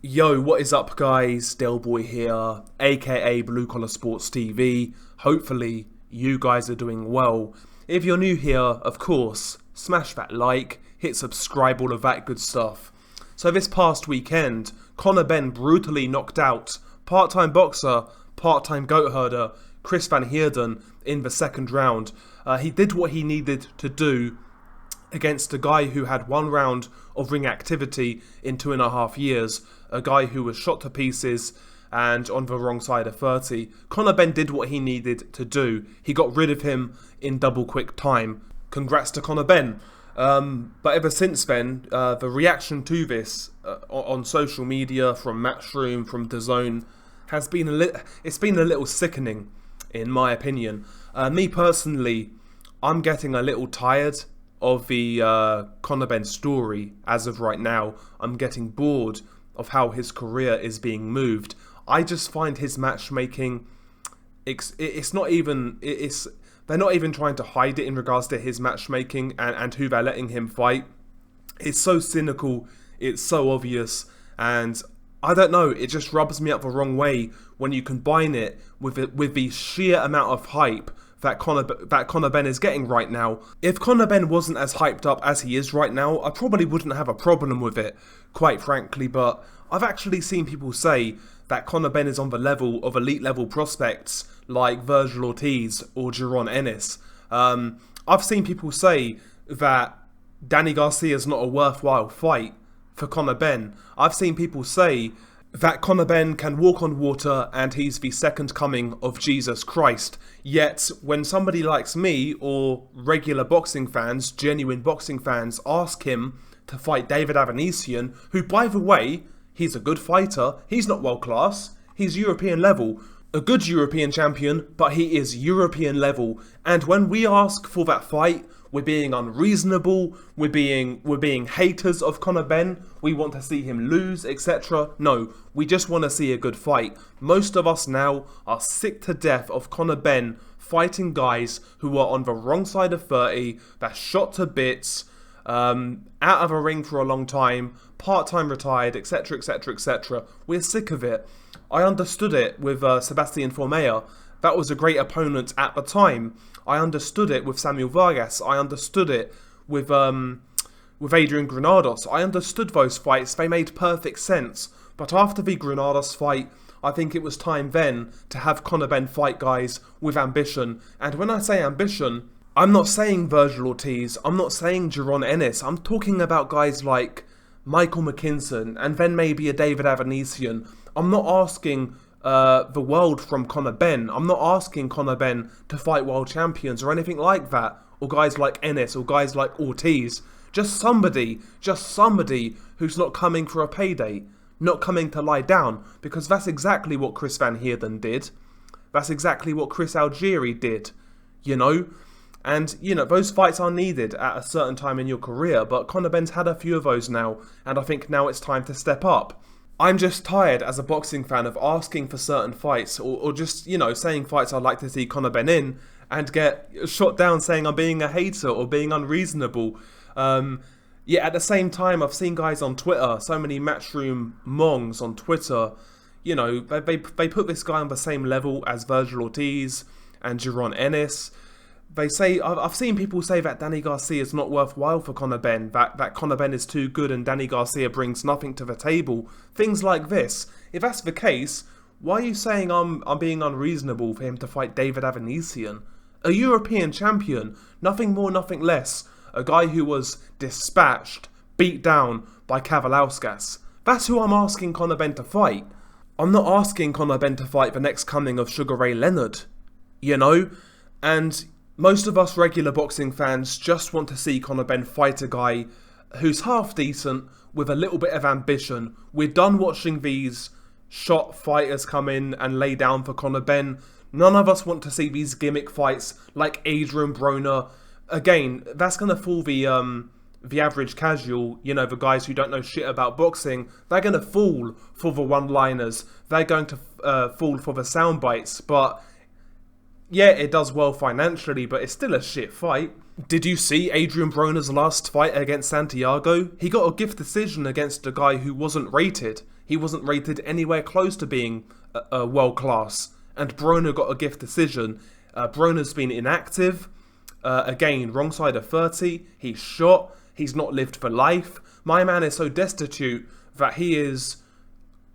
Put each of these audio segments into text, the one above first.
Yo, what is up, guys? Delboy here, aka Blue Collar Sports TV. Hopefully, you guys are doing well. If you're new here, of course, smash that like, hit subscribe, all of that good stuff. So, this past weekend, Conor Benn brutally knocked out part-time boxer, part-time goat herder, Chris Van Heerden in the second round. He did what he needed to do against a guy who had one round of ring activity in 2.5 years, a guy who was shot to pieces and on the wrong side of 30. Conor Benn did what he needed to do. He got rid of him in double quick time. Congrats to Conor Benn. But ever since then, the reaction to this on social media, from Matchroom, from DAZN, has been it's been a little sickening, in my opinion. Me personally, I'm getting a little tired of the Conor Benn story as of right now. I'm getting bored of how his career is being moved. I just find his matchmaking, it's not even, they're not even trying to hide it in regards to his matchmaking and who they're letting him fight. It's so cynical, it's so obvious, and I don't know, it just rubs me up the wrong way when you combine it with the sheer amount of hype that Conor Benn is getting right now. If Conor Benn wasn't as hyped up as he is right now, I probably wouldn't have a problem with it, quite frankly, but I've actually seen people say that Conor Benn is on the level of elite level prospects like Virgil Ortiz or Jaron Ennis. I've seen people say that Danny Garcia is not a worthwhile fight for Conor Benn. I've seen people say that Conor Benn can walk on water and he's the second coming of Jesus Christ. Yet, when somebody like me or regular boxing fans, genuine boxing fans, ask him to fight David Avanesian, who, by the way, he's a good fighter, he's not world class, he's European level, a good European champion, but he is European level. And when we ask for that fight, we're being unreasonable, we're being haters of Conor Benn, we want to see him lose, etc. No, we just want to see a good fight. Most of us now are sick to death of Conor Benn fighting guys who are on the wrong side of 30, that shot to bits, out of a ring for a long time, part-time retired, etc, etc, etc. We're sick of it. I understood it with Sebastian Formella. That was a great opponent at the time. I understood it with Samuel Vargas. I understood it with Adrian Granados. I understood those fights. They made perfect sense. But after the Granados fight, I think it was time then to have Conor Benn fight guys with ambition. And when I say ambition, I'm not saying Virgil Ortiz. I'm not saying Jaron Ennis. I'm talking about guys like Michael McKinson and then maybe a David Avanesian. I'm not asking the world from Conor Benn. I'm not asking Conor Benn to fight world champions or anything like that, or guys like Ennis or guys like Ortiz. Just somebody who's not coming for a payday, not coming to lie down, because that's exactly what Chris Van Heerden did. That's exactly what Chris Algieri did, you know? And, you know, those fights are needed at a certain time in your career, but Conor Benn's had a few of those now, and I think now it's time to step up. I'm just tired as a boxing fan of asking for certain fights or just, you know, saying fights I'd like to see Conor Benn in and get shot down saying I'm being a hater or being unreasonable. Yet at the same time, I've seen guys on Twitter, so many Matchroom mongs on Twitter, you know, they put this guy on the same level as Virgil Ortiz and Jaron Ennis. They say, I've seen people say that Danny Garcia is not worthwhile for Conor Benn, that Conor Benn is too good and Danny Garcia brings nothing to the table. Things like this. If that's the case, why are you saying I'm being unreasonable for him to fight David Avanesian? A European champion, nothing more, nothing less. A guy who was dispatched, beat down by Kavalauskas. That's who I'm asking Conor Benn to fight. I'm not asking Conor Benn to fight the next coming of Sugar Ray Leonard, you know? And most of us regular boxing fans just want to see Conor Benn fight a guy who's half decent with a little bit of ambition. We're done watching these shot fighters come in and lay down for Conor Benn. None of us want to see these gimmick fights like Adrian Broner. Again, that's going to fool the average casual, you know, the guys who don't know shit about boxing. They're going to fall for the one-liners. They're going to fall for the sound bites, but yeah, it does well financially, but it's still a shit fight. Did you see Adrian Broner's last fight against Santiago? He got a gift decision against a guy who wasn't rated. He wasn't rated anywhere close to being world class. And Broner got a gift decision. Broner's been inactive. Again, wrong side of 30. He's shot. He's not lived for life. My man is so destitute that he is,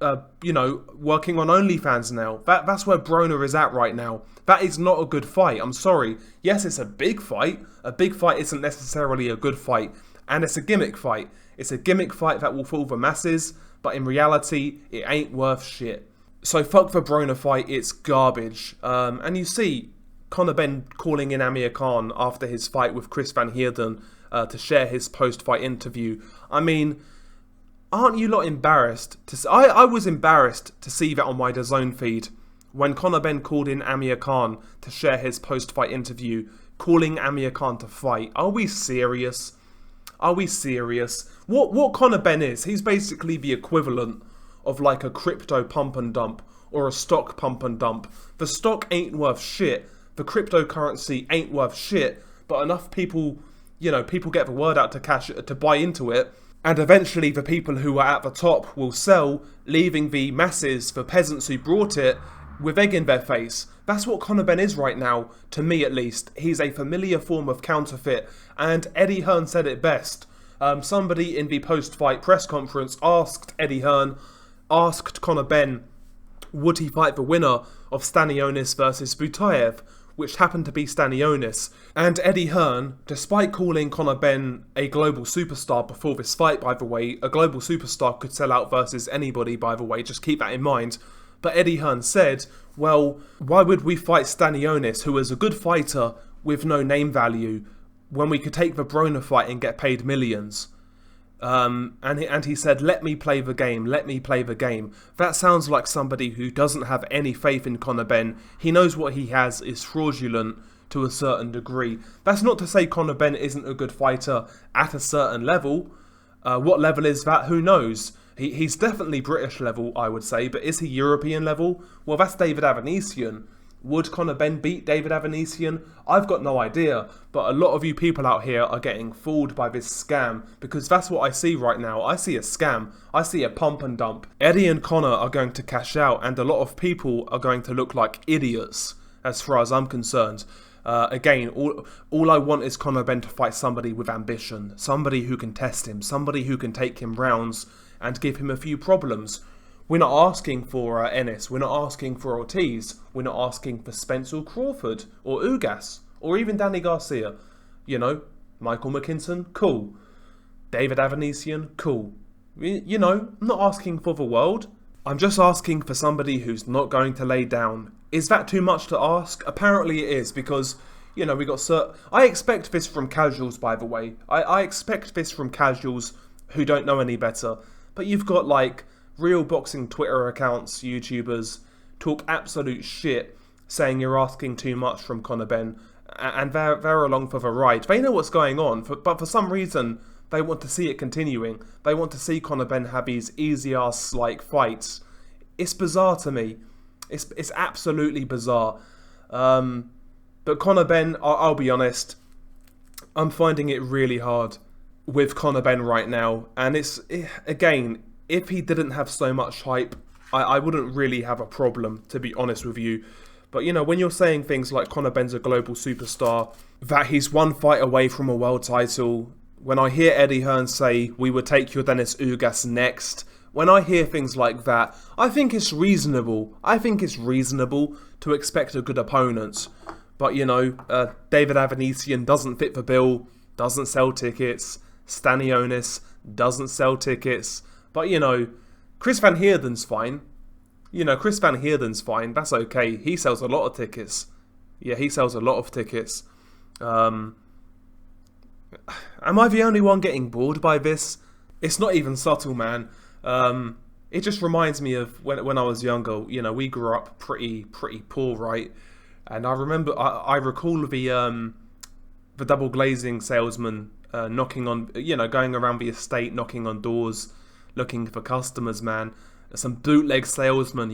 working on OnlyFans now. That's where Broner is at right now. That is not a good fight. I'm sorry. Yes, it's a big fight. A big fight isn't necessarily a good fight. And it's a gimmick fight. It's a gimmick fight that will fool the masses. But in reality, it ain't worth shit. So fuck the Broner fight. It's garbage. And you see Conor Benn calling in Amir Khan after his fight with Chris Van Heerden to share his post-fight interview. I mean, aren't you lot embarrassed? I was embarrassed to see that on my DAZN feed when Conor Benn called in Amir Khan to share his post-fight interview, calling Amir Khan to fight. Are we serious? Are we serious? What Conor Benn is, he's basically the equivalent of like a crypto pump and dump or a stock pump and dump. The stock ain't worth shit. The cryptocurrency ain't worth shit. But enough people, people get the word out to buy into it. And eventually the people who are at the top will sell, leaving the masses, the peasants who brought it, with egg in their face. That's what Conor Benn is right now, to me at least. He's a familiar form of counterfeit, and Eddie Hearn said it best. Somebody in the post-fight press conference asked Conor Benn, would he fight the winner of Stanionis versus Butaev, which happened to be Stanionis. And Eddie Hearn, despite calling Conor Benn a global superstar before this fight, by the way, a global superstar could sell out versus anybody, by the way, just keep that in mind. But Eddie Hearn said, well, why would we fight Stanionis, who is a good fighter with no name value, when we could take the Broner fight and get paid millions? And he said, let me play the game, let me play the game. That sounds like somebody who doesn't have any faith in Conor Benn. He knows what he has is fraudulent to a certain degree. That's not to say Conor Benn isn't a good fighter at a certain level. What level is that? Who knows? He's definitely British level, I would say, but is he European level? Well, that's David Avanesian. Would Conor Benn beat David Avanesian? I've got no idea, but a lot of you people out here are getting fooled by this scam, because that's what I see right now. I see a scam. I see a pump and dump. Eddie and Conor are going to cash out, and a lot of people are going to look like idiots, as far as I'm concerned. Again, all I want is Conor Benn to fight somebody with ambition, somebody who can test him, somebody who can take him rounds and give him a few problems. We're not asking for Ennis, we're not asking for Ortiz, we're not asking for Spencer Crawford or Ugas or even Danny Garcia. Michael McKinson, cool. David Avanesian, cool. I'm not asking for the world. I'm just asking for somebody who's not going to lay down. Is that too much to ask? Apparently it is, because, we got I expect this from casuals, by the way. I expect this from casuals who don't know any better. But you've got, real boxing Twitter accounts, YouTubers, talk absolute shit, saying you're asking too much from Conor Benn, and they're along for the ride. They know what's going on, but for some reason, they want to see it continuing. They want to see Conor Benn have these easy-ass, fights. It's bizarre to me. It's absolutely bizarre. But Conor Benn, I'll be honest, I'm finding it really hard with Conor Benn right now, and again, if he didn't have so much hype, I wouldn't really have a problem, to be honest with you. But, when you're saying things like Conor Benn's a global superstar, that he's one fight away from a world title, when I hear Eddie Hearn say, we would take your Dennis Ugas next, when I hear things like that, I think it's reasonable. I think it's reasonable to expect a good opponent. But, David Avanesian doesn't fit the bill, doesn't sell tickets. Stanionis doesn't sell tickets. But, Chris Van Heerden's fine. Chris Van Heerden's fine. That's okay. He sells a lot of tickets. Yeah, he sells a lot of tickets. Am I the only one getting bored by this? It's not even subtle, man. It just reminds me of when I was younger. We grew up pretty poor, right? And I remember, I recall the double glazing salesman knocking on, going around the estate, knocking on doors, looking for customers, man. Some bootleg salesman,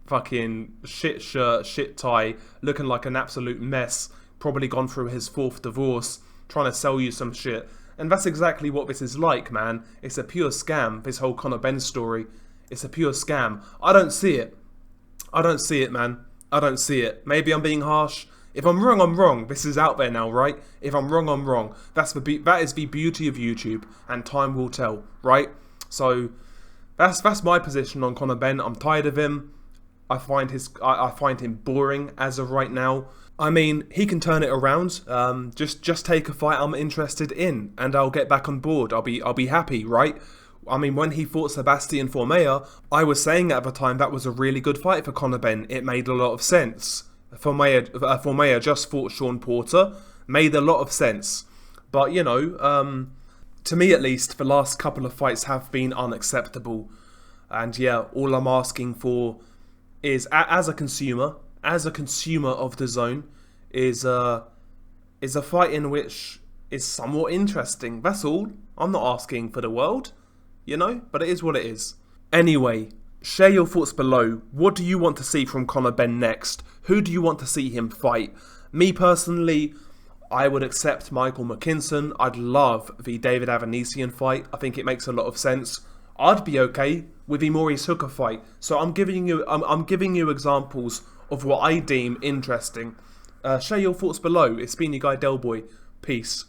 fucking shit shirt, shit tie, looking like an absolute mess, probably gone through his 4th divorce, trying to sell you some shit. And that's exactly what this is like, man. It's a pure scam, this whole Conor Benn story. It's a pure scam. I don't see it. I don't see it, man. I don't see it. Maybe I'm being harsh. If I'm wrong, I'm wrong. This is out there now, right? If I'm wrong, I'm wrong. That is the beauty of YouTube, and time will tell, right? So that's my position on Conor Benn. I'm tired of him. I find him boring as of right now. I mean, he can turn it around. Just take a fight I'm interested in, and I'll get back on board. I'll be happy, right? I mean, when he fought Sebastian Formella, I was saying at the time that was a really good fight for Conor Benn. It made a lot of sense. Formella just fought Sean Porter, made a lot of sense. But you know, to me at least, the last couple of fights have been unacceptable. And yeah, all I'm asking for is, as a consumer of the zone, is a fight in which is somewhat interesting. That's all. I'm not asking for the world, you know, but it is what it is. Anyway, share your thoughts below. What do you want to see from Conor Benn next? Who do you want to see him fight? Me personally, I would accept Michael McKinson. I'd love the David Avanesian fight. I think it makes a lot of sense. I'd be okay with the Maurice Hooker fight. So I'm giving you examples of what I deem interesting. Share your thoughts below. It's been your guy Delboy. Peace.